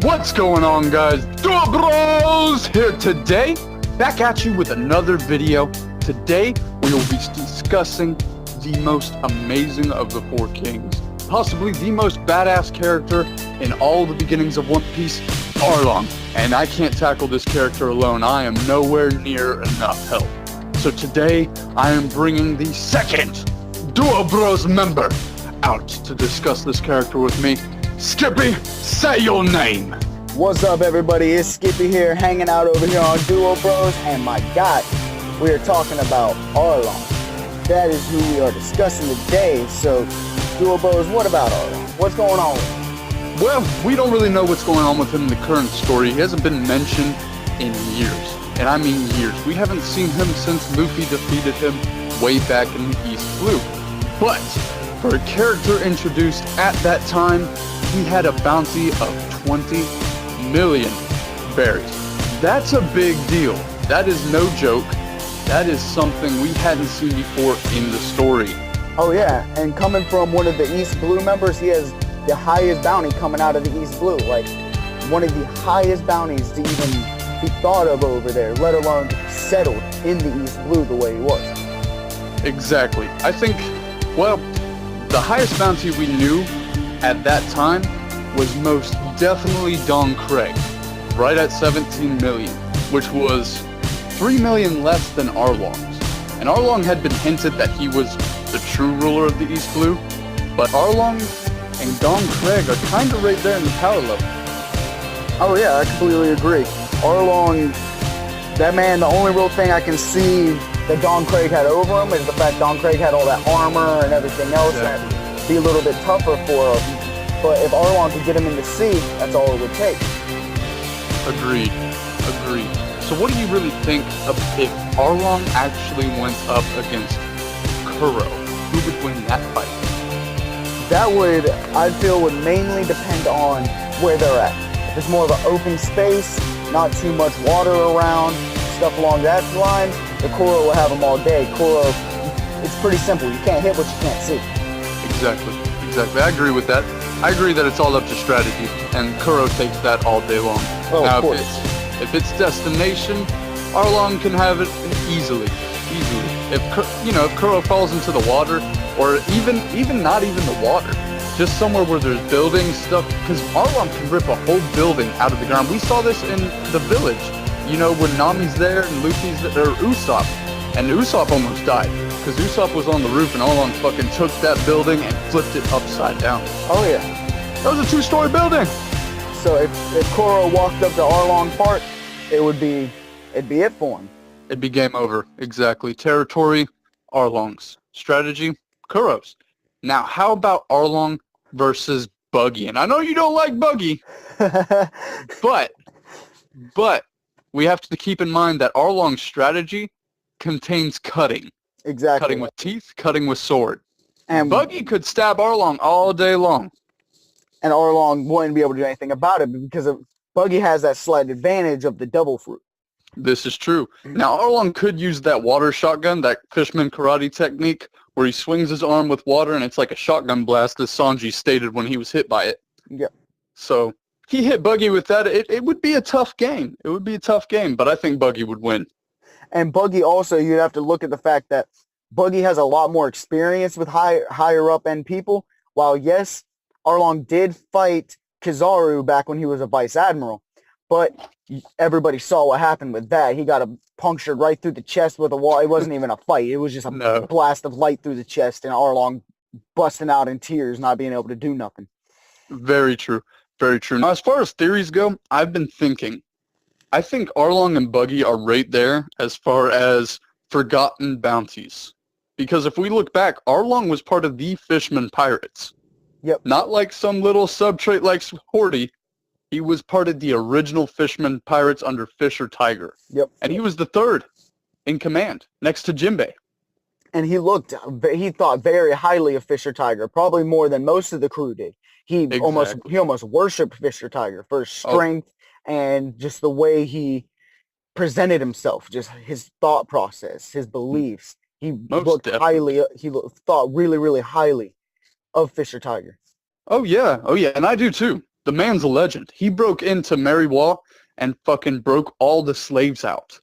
What's going on, guys? Duo Bros here today, back at you with another video. Today we will be discussing the most amazing of the four kings, possibly the most badass character in all the beginnings of One Piece, Arlong. And I can't tackle this character alone. I am nowhere near enough help. So today I am bringing the second Duo Bros member out to discuss this character with me. Skippy, say your name. What's up, everybody? It's Skippy here, hanging out over here on Duo Bros, and my God, we are talking about Arlong. That is who we are discussing today. So, Duo Bros, what about Arlong? What's going on with him? Well, we don't really know what's going on with him in the current story. He hasn't been mentioned in years, and I mean years. We haven't seen him since Luffy defeated him way back in the East Blue. But for a character introduced at that time, he had a bounty of 20 million berries. That's a big deal. That is no joke. That is something we hadn't seen before in the story. Oh yeah, and coming from one of the East Blue members, he has the highest bounty coming out of the East Blue. Like, one of the highest bounties to even be thought of over there, let alone settled in the East Blue the way he was. Exactly. I think, well, the highest bounty we knew at that time was most definitely Don Craig, right at 17 million, which was 3 million less than Arlong's. And Arlong had been hinted that he was the true ruler of the East Blue, but Arlong and Don Craig are kind of right there in the power level. Oh yeah, I completely agree. Arlong, that man, the only real thing I can see that Don Craig had over him is the fact Don Craig had all that armor and everything else. Exactly. That'd be a little bit tougher for him. But if Arlong could get him in the sea, that's all it would take. Agreed. So what do you really think of if Arlong actually went up against Kuro? Who would win that fight? That would, I feel, would mainly depend on where they're at. If it's more of an open space, not too much water around, stuff along that line, the Kuro will have them all day. Kuro, it's pretty simple. You can't hit what you can't see. Exactly. I agree with that. I agree that it's all up to strategy, and Kuro takes that all day long. Oh, now, of course. if it's destination, Arlong can have it easily. If Kuro falls into the water, or even not even the water, just somewhere where there's buildings, stuff, because Arlong can rip a whole building out of the ground. We saw this in the village, when Nami's there and Luffy's there, or Usopp, and Usopp almost died, because Usopp was on the roof and Arlong fucking took that building and flipped it upside down. Oh yeah. That was a 2-story building. So if Kuro walked up to Arlong Park, it'd be it for him. It'd be game over. Exactly. Territory, Arlong's. Strategy, Kuro's. Now, how about Arlong versus Buggy? And I know you don't like Buggy, but we have to keep in mind that Arlong's strategy contains cutting. Exactly. Cutting with teeth, cutting with sword. And Buggy could stab Arlong all day long. And Arlong wouldn't be able to do anything about it because Buggy has that slight advantage of the double fruit. This is true. Now, Arlong could use that water shotgun, that Fishman karate technique, where he swings his arm with water and it's like a shotgun blast, as Sanji stated when he was hit by it. Yep. So, he hit Buggy with that. It would be a tough game. It would be a tough game, but I think Buggy would win. And Buggy also, you'd have to look at the fact that Buggy has a lot more experience with higher up end people. While yes, Arlong did fight Kizaru back when he was a vice admiral, but everybody saw what happened with that. He got punctured right through the chest with a wall. It wasn't even a fight. It was just a blast of light through the chest, and Arlong busting out in tears, not being able to do nothing. Very true. Now, as far as theories go, I've been thinking. I think Arlong and Buggy are right there as far as forgotten bounties. Because if we look back, Arlong was part of the Fishman Pirates. Yep. Not like some little subtrait like Horty. He was part of the original Fishman Pirates under Fisher Tiger. Yep. And he was the third in command, next to Jinbei. And he thought very highly of Fisher Tiger, probably more than most of the crew did. He almost worshipped Fisher Tiger for his strength and just the way he presented himself, just his thought process, his beliefs. He thought really, really highly of Fisher Tiger. Oh yeah, and I do too. The man's a legend. He broke into Meriwau and fucking broke all the slaves out.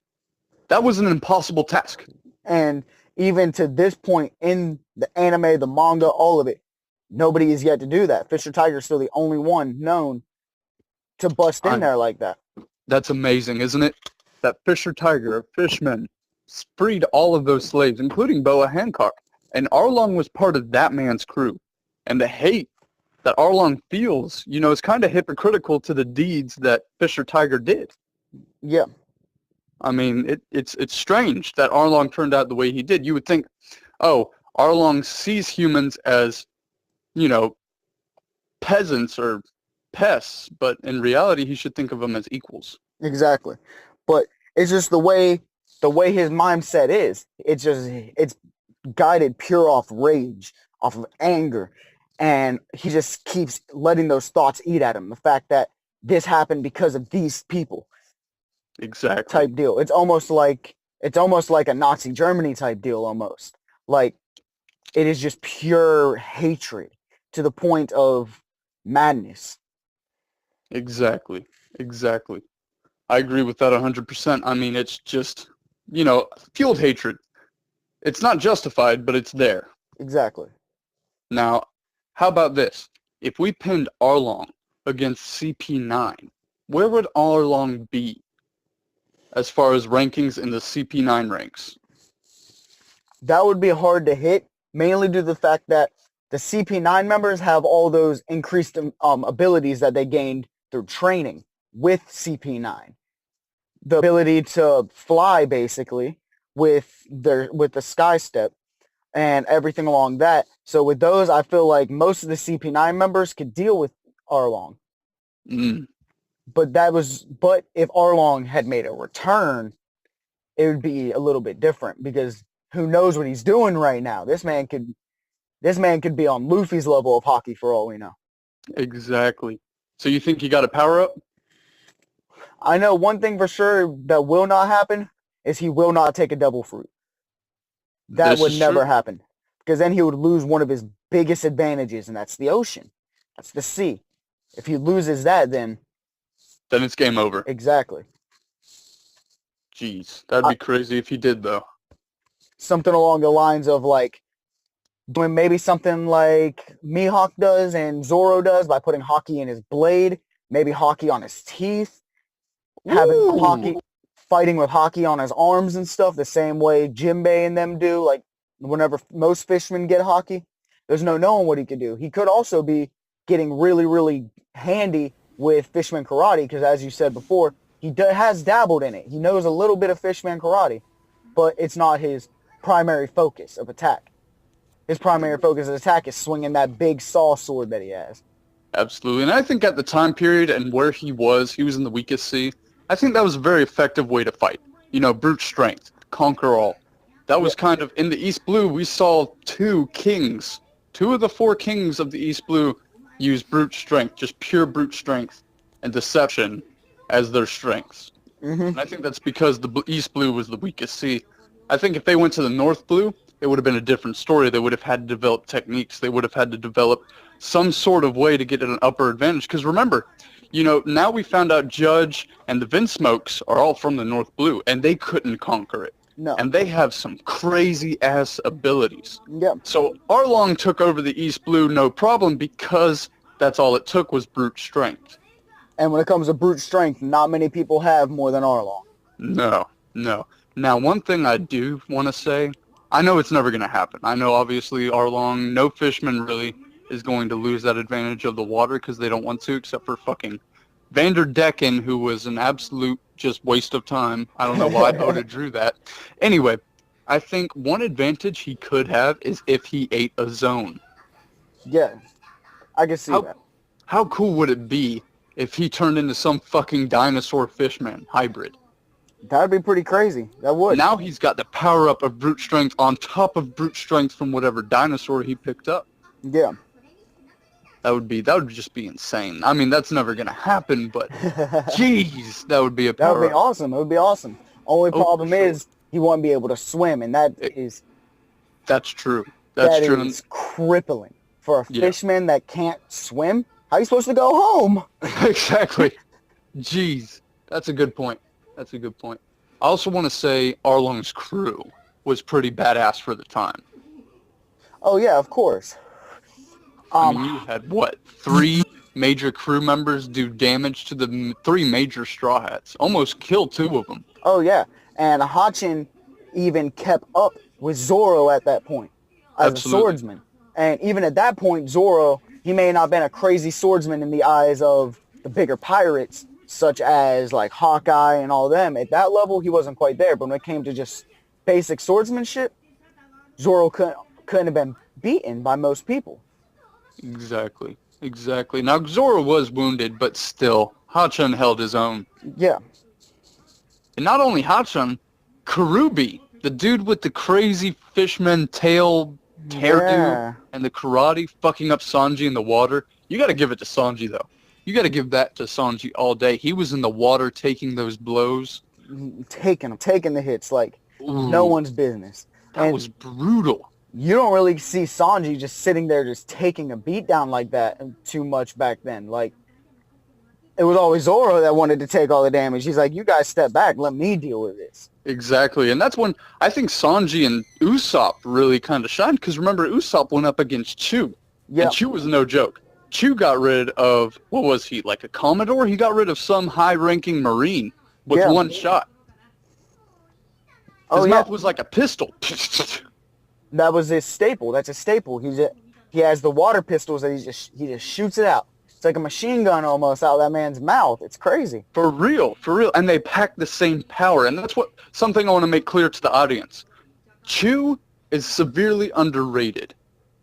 That was an impossible task. And even to this point in the anime, the manga, all of it, nobody has yet to do that. Fisher Tiger is still the only one known to bust in there like that. That's amazing, isn't it? That Fisher Tiger, a fishman, freed all of those slaves, including Boa Hancock. And Arlong was part of that man's crew. And the hate that Arlong feels, you know, is kind of hypocritical to the deeds that Fisher Tiger did. Yeah. I mean, it's strange that Arlong turned out the way he did. You would think, oh, Arlong sees humans as, you know, peasants or pests, but in reality, he should think of them as equals. Exactly. But it's just the way his mindset is. It's guided pure off rage, off of anger, and he just keeps letting those thoughts eat at him. The fact that this happened because of these people. Exactly. Type deal. It's almost like a Nazi Germany type deal almost. Like it is just pure hatred to the point of madness. Exactly. I agree with that 100%. I mean, it's just, you know, fueled hatred. It's not justified, but it's there. Exactly. Now, how about this? If we pinned Arlong against CP9, where would Arlong be as far as rankings in the CP9 ranks? That would be hard to hit, mainly due to the fact that the CP9 members have all those increased abilities that they gained through training with CP9. The ability to fly, basically, with the sky step and everything along that. So with those, I feel like most of the CP9 members could deal with Arlong. Mm. But if Arlong had made a return, it would be a little bit different because who knows what he's doing right now? This man could be on Luffy's level of hockey for all we know. Exactly. So you think he got a power up? I know one thing for sure that will not happen is he will not take a double fruit. That would never happen because then he would lose one of his biggest advantages, and that's the ocean. That's the sea. If he loses that, then it's game over. Exactly. Jeez, that'd be crazy if he did, though. Something along the lines of like doing maybe something like Mihawk does and Zoro does by putting hockey in his blade, maybe hockey on his teeth, having hockey, fighting with hockey on his arms and stuff, the same way Jinbei and them do. Like whenever most fishermen get hockey, there's no knowing what he could do. He could also be getting really, really handy with Fishman Karate because, as you said before, he has dabbled in it. He knows a little bit of Fishman Karate, but it's not his primary focus of attack. His primary focus of attack is swinging that big saw sword that he has. Absolutely. And I think at the time period and where he was in the weakest sea. I think that was a very effective way to fight. You know, brute strength, conquer all. That was kind of, in the East Blue, we saw two of the four kings of the East Blue use brute strength, just pure brute strength and deception as their strengths. Mm-hmm. And I think that's because the East Blue was the weakest sea. I think if they went to the North Blue, it would have been a different story. They would have had to develop techniques. They would have had to develop some sort of way to get an upper advantage. Because remember, you know, now we found out Judge and the Vinsmokes are all from the North Blue, and they couldn't conquer it. No. And they have some crazy-ass abilities. Yeah. So Arlong took over the East Blue no problem because that's all it took was brute strength. And when it comes to brute strength, not many people have more than Arlong. No. Now, one thing I do want to say, I know it's never going to happen. I know, obviously, Arlong, no fishman really is going to lose that advantage of the water because they don't want to, except for fucking Vanderdecken, who was an absolute just waste of time. I don't know why Oda drew that. Anyway, I think one advantage he could have is if he ate a zone. Yeah, I can see that. How cool would it be if he turned into some fucking dinosaur fishman hybrid? That'd be pretty crazy. That would. Now he's got the power up of brute strength on top of brute strength from whatever dinosaur he picked up. Yeah. That would just be insane. I mean, that's never gonna happen, but jeez, that would be a power. That would be awesome. It would be awesome. Only problem is he won't be able to swim, and that's true. That true. is crippling for a fishman that can't swim. How you supposed to go home? Exactly. Jeez, that's a good point. That's a good point. I also want to say Arlong's crew was pretty badass for the time. Oh yeah, of course. I Um, mean, you had what, 3 major crew members do damage to the 3 major Straw Hats, almost kill 2 of them. oh yeah, and Hachin even kept up with Zoro at that point as a Absolutely. swordsman. And even at that point, Zoro, he may not have been a crazy swordsman in the eyes of the bigger pirates, such as like Hawkeye and all them. At that level, he wasn't quite there. But when it came to just basic swordsmanship, Zoro couldn't have been beaten by most people. Exactly. Exactly. Now, Zoro was wounded, but still, Hachan held his own. Yeah, And not only Hachan, Karubi, the dude with the crazy fishman tail hairdo yeah. and the karate fucking up Sanji in the water. You got to give it to Sanji, though. You got to give that to Sanji all day. He was in the water taking those blows. Taking the hits like no Ooh, one's business. that And was brutal. you don't really see Sanji just sitting there just taking a beat down like that too much back then. Like, it was always Zoro that wanted to take all the damage. He's like, you guys step back, let me deal with this. Exactly. And that's when I think Sanji and Usopp really kind of shined, because remember, Usopp went up against Chu. Yeah, And Chu was no joke. Chu got rid of, what was he, like a Commodore? He got rid of some high-ranking Marine with Yeah. one shot. Oh His yeah, mouth was like a pistol. that was his staple. That's a staple. He has the water pistols that he just shoots it out. It's like a machine gun almost out of that man's mouth. It's crazy. For real, for real. And they pack the same power. And that's something I want to make clear to the audience. Chu is severely underrated.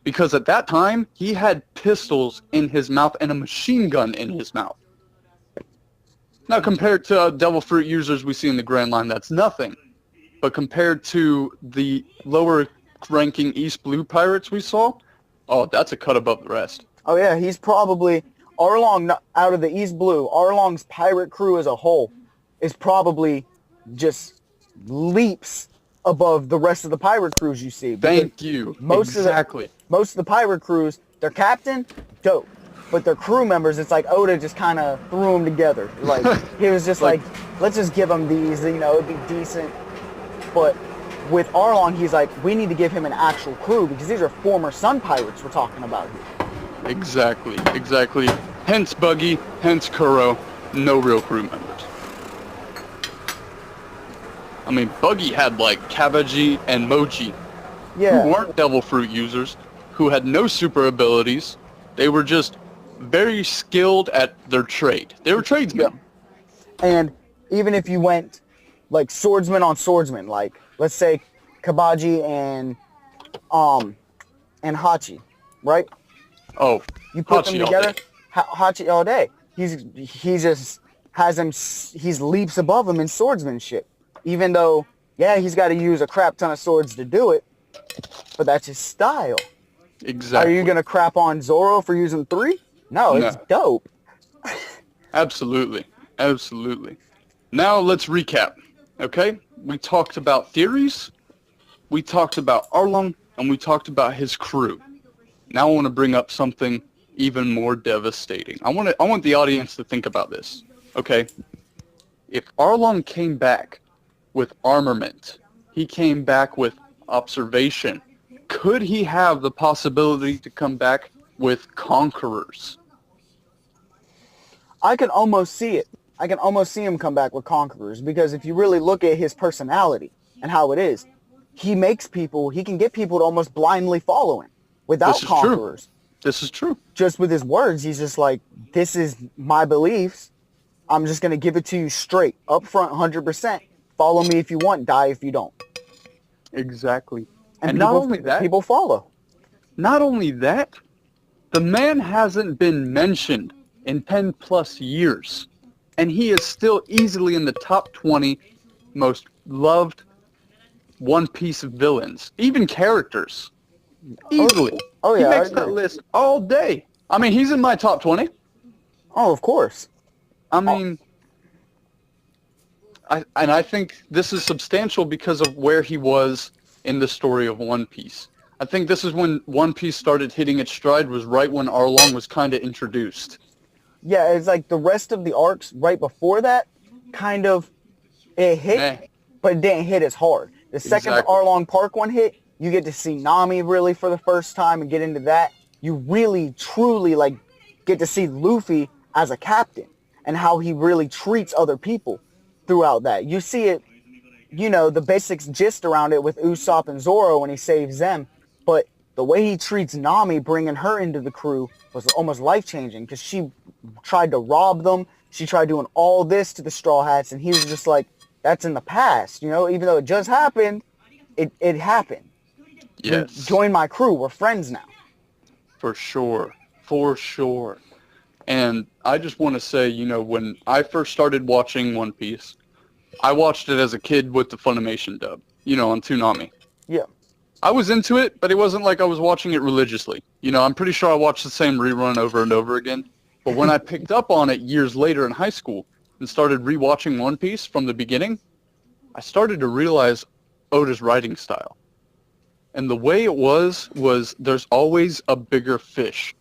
Because at that time, he had pistols in his mouth and a machine gun in his mouth. Now, compared to Devil Fruit users we see in the Grand Line, that's nothing. But compared to the lower-ranking East Blue pirates we saw, oh, that's a cut above the rest. Oh yeah, he's probably Arlong out of the East Blue. Arlong's pirate crew as a whole is probably just leaps above the rest of the pirate crews you see. because Thank you. Most Exactly. most of the pirate crews, their captain, dope. But their crew members, it's like Oda just kind of threw them together. Like, he was just like, let's just give them these, it'd be decent. But with Arlong, he's like, we need to give him an actual crew because these are former Sun Pirates we're talking about here. Exactly. Exactly. Hence Buggy, hence Kuro, no real crew members. I mean, Buggy had like Kabaji and Moji, Yeah. who weren't Devil Fruit users, who had no super abilities. They were just very skilled at their trade. They were tradesmen. And even if you went like swordsman on swordsman, like let's say Kabaji and Hachi, right? Oh, You put Hachi them all together, day. Hachi all day. He just has him. He's leaps above him in swordsmanship. Even though, yeah, he's got to use a crap ton of swords to do it, but that's his style. Exactly. Are you gonna crap on Zoro for using 3? No, it's No. dope. Absolutely. Absolutely. Now let's recap. Okay? We talked about theories, we talked about Arlong, and we talked about his crew. Now I want to bring up something even more devastating. I want the audience to think about this. Okay? If Arlong came back with armament, he came back with observation, could he have the possibility to come back with conquerors? I can almost see it. I can almost see him come back with conquerors because if you really look at his personality and how it is, he can get people to almost blindly follow him without This is true. conquerors. This is true. Just with his words, he's just like, this is my beliefs. I'm just going to give it to you straight, up front, 100%. Follow me if you want, die if you don't. Exactly. And not only that, people follow. not only that, the man hasn't been mentioned in 10 plus years, and he is still easily in the top 20 most loved One Piece villains, even characters. Easily. Oh, yeah, He I makes that agree. list all day. I mean, he's in my top 20. Oh, of course. I mean, I think this is substantial because of where he was in the story of One Piece. I think this is when One Piece started hitting its stride, was right when Arlong was kind of introduced. Yeah, it's like the rest of the arcs right before that, kind of, it hit, Meh. but it didn't hit as hard. The second the Exactly. Arlong Park one hit, you get to see Nami really for the first time and get into that. You really, truly, like, get to see Luffy as a captain and how he really treats other people throughout that. You see it, you know, the basics gist around it with Usopp and Zoro when he saves them, but the way he treats Nami, bringing her into the crew, was almost life-changing because she tried to rob them. She tried doing all this to the Straw Hats, and he was just like, that's in the past, you know? Even though it just happened, it happened. Yes. Join my crew. We're friends now. For sure. For sure. And I just want to say, you know, when I first started watching One Piece, I watched it as a kid with the Funimation dub, you know, on Toonami. Yeah. I was into it, but it wasn't like I was watching it religiously. You know, I'm pretty sure I watched the same rerun over and over again. But when I picked up on it years later in high school and started rewatching One Piece from the beginning, I started to realize Oda's writing style. And the way it was there's always a bigger fish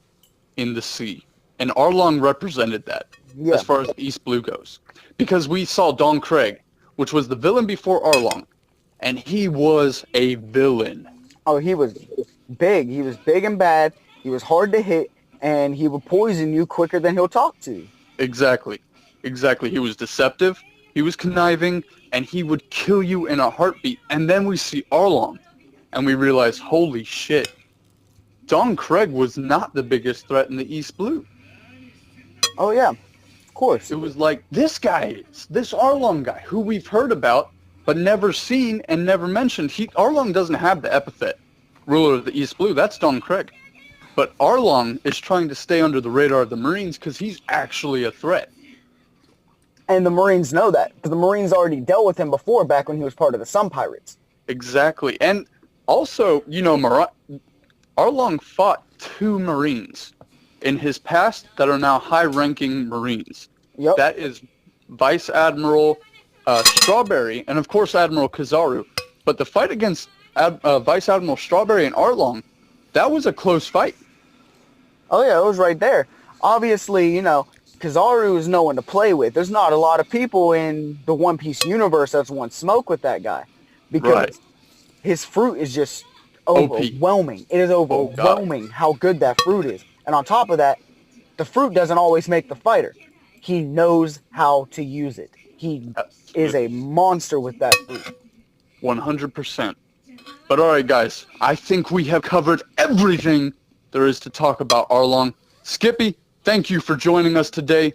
in the sea. And Arlong represented that Yeah. as far as East Blue goes. Because we saw Don Craig, which was the villain before Arlong, and he was a villain. Oh, he was big. He was big and bad. He was hard to hit, and he would poison you quicker than he'll talk to you. Exactly. Exactly. He was deceptive, he was conniving, and he would kill you in a heartbeat. And then we see Arlong, and we realize, holy shit, Don Craig was not the biggest threat in the East Blue. Oh, yeah. Of course. It was like, this guy is, this Arlong guy, who we've heard about, but never seen and never mentioned. Arlong doesn't have the epithet, ruler of the East Blue. That's Don Craig. But Arlong is trying to stay under the radar of the Marines because he's actually a threat. And the Marines know that, because the Marines already dealt with him before, back when he was part of the Sun Pirates. Exactly. And also, you know, Arlong fought 2 Marines in his past that are now high-ranking Marines. Yep. That is Vice Admiral Strawberry and, of course, Admiral Kizaru. But the fight against Vice Admiral Strawberry and Arlong, that was a close fight. Oh, yeah, it was right there. Obviously, you know, Kizaru is no one to play with. There's not a lot of people in the One Piece universe that's won smoke with that guy. Because Right. his fruit is just OP. overwhelming. It is overwhelming how good that fruit is. And on top of that, the fruit doesn't always make the fighter. He knows how to use it. He is a monster with that fruit. 100%. But all right, guys, I think we have covered everything there is to talk about Arlong. Skippy, thank you for joining us today.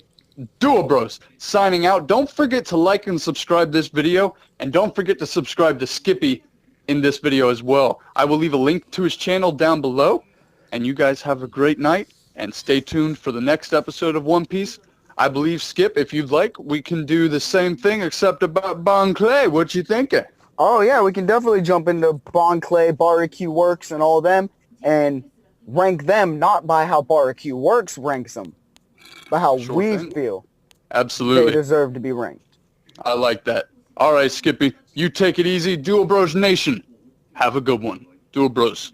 Duo Bros, signing out. Don't forget to like and subscribe this video, and don't forget to subscribe to Skippy in this video as well. I will leave a link to his channel down below, and you guys have a great night, and stay tuned for the next episode of One Piece. I believe, Skip, if you'd like, we can do the same thing except about Bon Clay. What you thinking? Oh, yeah, we can definitely jump into Bon Clay, Barbecue Works, and all them, and rank them not by how Barbecue Works ranks them, but how Sure we thing. feel Absolutely. they deserve to be ranked. I like that. All right, Skippy, you take it easy. Duo Bros Nation, have a good one. Duo Bros.